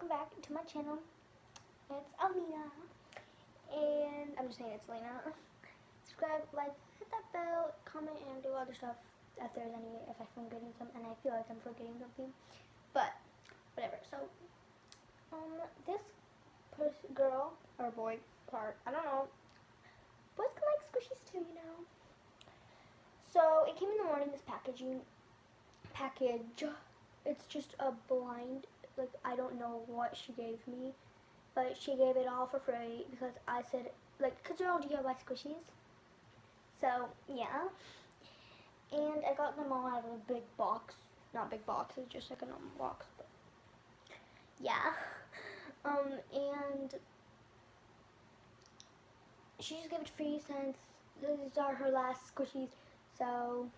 welcome back to my channel. It's Alina, and I'm just saying it's Lena. Subscribe, like, hit that bell, comment, and do other stuff if there's any, if I'm forgetting something, and I feel like I'm forgetting something, but whatever. So, this girl, or boy, part, I don't know, boys can like squishies too, you know. So, it came in the morning, this package. It's just a blind, like, I don't know what she gave me, but she gave it all for free because I said, like, because they're all DIY squishies. So, yeah. And I got them all out of a big box. Not big box, it's just like a normal box, but yeah. And she just gave it free since these are her last squishies. So,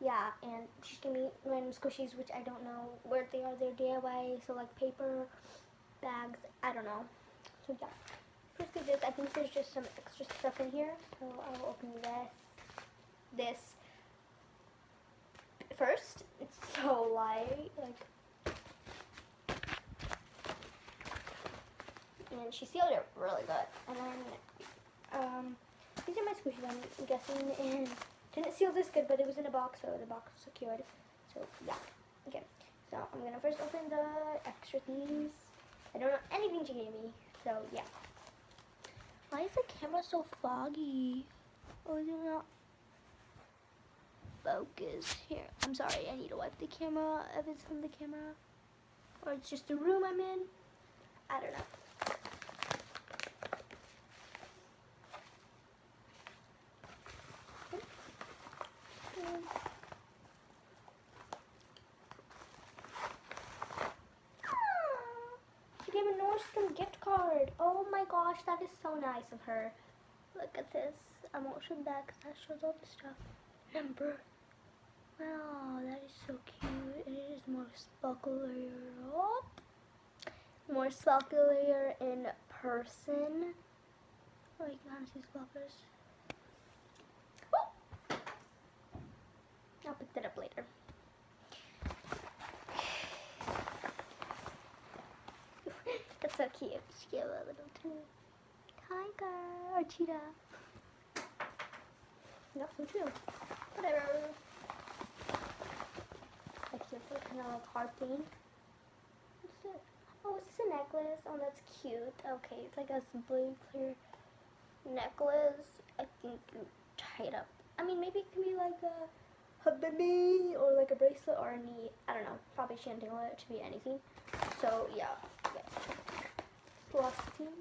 yeah, and she's giving me random squishies, which I don't know where they are. They're DIY, so like paper, bags, I don't know. So yeah, first do this. I think there's just some extra stuff in here, so I'll open this first. It's so light, like, and she sealed it really good. And then, these are my squishies, I'm guessing, and didn't seal this good, but it was in a box, so the box was secured. So yeah, okay. So I'm gonna first open the extra things. I don't know anything she gave me, so yeah. Why is the camera so foggy? Oh, is it not focus? Here, I'm sorry, I need to wipe the camera if it's from the camera. Or it's just the room I'm in. I don't know. She gave a Nordstrom gift card. Oh my gosh, that is so nice of her. Look at this. I won't show that because that shows all the stuff. Number. Wow, that is so cute. And it is more sparklier. More sparklier in person. Oh, you can kind of see sparklers. Oh! I'll pick that up later. That's so cute. She gave a little tiger or cheetah. Not so true. Whatever. Like this kind of like heart thing. What's this? Oh, is this a necklace? Oh, that's cute. Okay, it's like a blue clear necklace. I think you tie it up. I mean, maybe it can be like a baby or like a bracelet or a knee. I don't know. Probably shouldn't do it to be anything. So yeah. Velocity.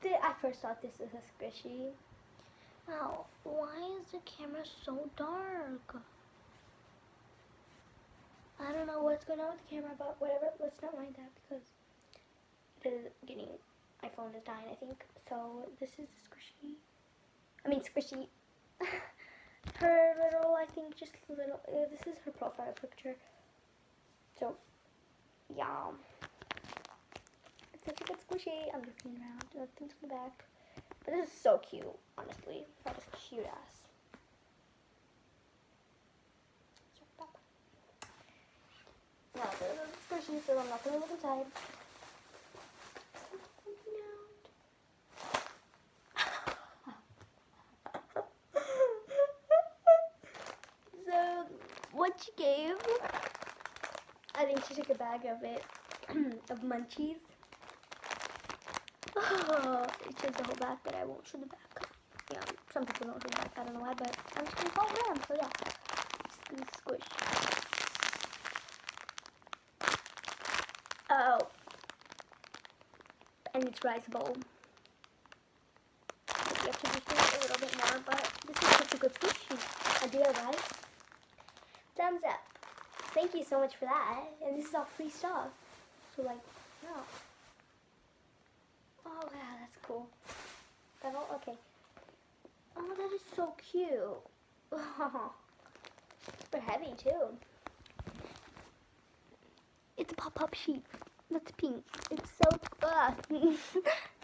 I first thought this was a squishy. Wow, why is the camera so dark? I don't know what's going on with the camera, but whatever. Let's not mind that because it is getting. My phone is dying, I think. So this is squishy. I mean squishy. Her little, I think, just little. This is her profile picture. So yeah. It's such a good squishy. I'm looking around. Nothing's in the back. But this is so cute, honestly. That is cute ass. Now, there's a squishy, so I'm not going to look inside. So, what she gave, I think she took a bag of it, of munchies. It shows the whole back, but I won't show the back. Yeah, some people don't show the back, I don't know why, but I'm just going to follow them, so yeah. Just gonna squish. Oh. And it's riseable. You have to just do it a little bit more, but this is such a good squishy idea, right? Thumbs up. Thank you so much for that. And this is all free stuff. So like, yeah. Oh yeah, that's cool. Okay. Oh, that is so cute. Oh, super heavy too. It's a pop-up sheet. That's pink. It's so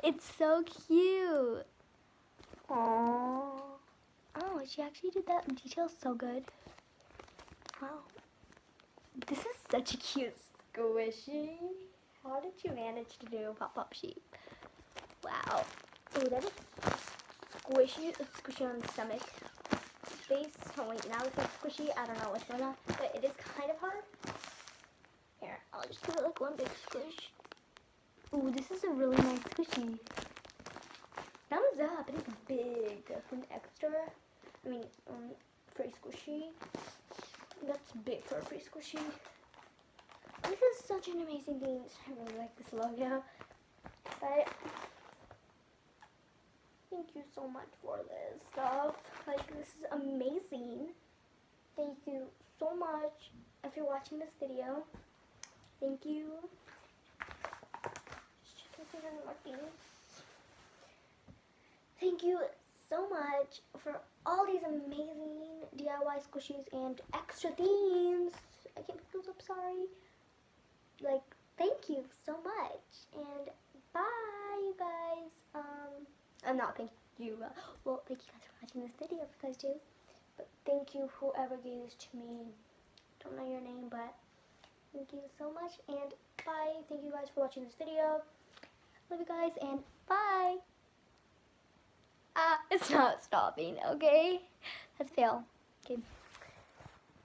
it's so cute. Aww. Oh, she actually did that in detail so good. Wow. This is such a cute squishy. How did you manage to do pop-up sheep? Wow. Oh, that is squishy. It's squishy on the stomach. Base. Oh wait, now it's like squishy. I don't know what's going on, but it is kind of hard. Here, I'll just give it like one big squish. Ooh, this is a really nice squishy. Thumbs up. It is big. From extra. I mean, free squishy. That's big for a free squishy. This is such an amazing thing. I really like this logo. But thank you so much for this stuff. Like, this is amazing. Thank you so much if you're watching this video. Thank you. Just checking if there's any more things. Thank you so much for all these amazing DIY squishies and extra themes. I can't pick those up, sorry. Like, thank you so much. And bye, you guys. I'm not thank you. Well, thank you guys for watching this video if you guys do. But thank you whoever gave this to me. Don't know your name, but thank you so much. And bye. Thank you guys for watching this video. Love you guys and bye. It's not stopping, okay? That's fail. Okay.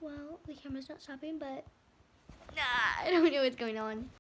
Well, the camera's not stopping, but I don't know what's going on.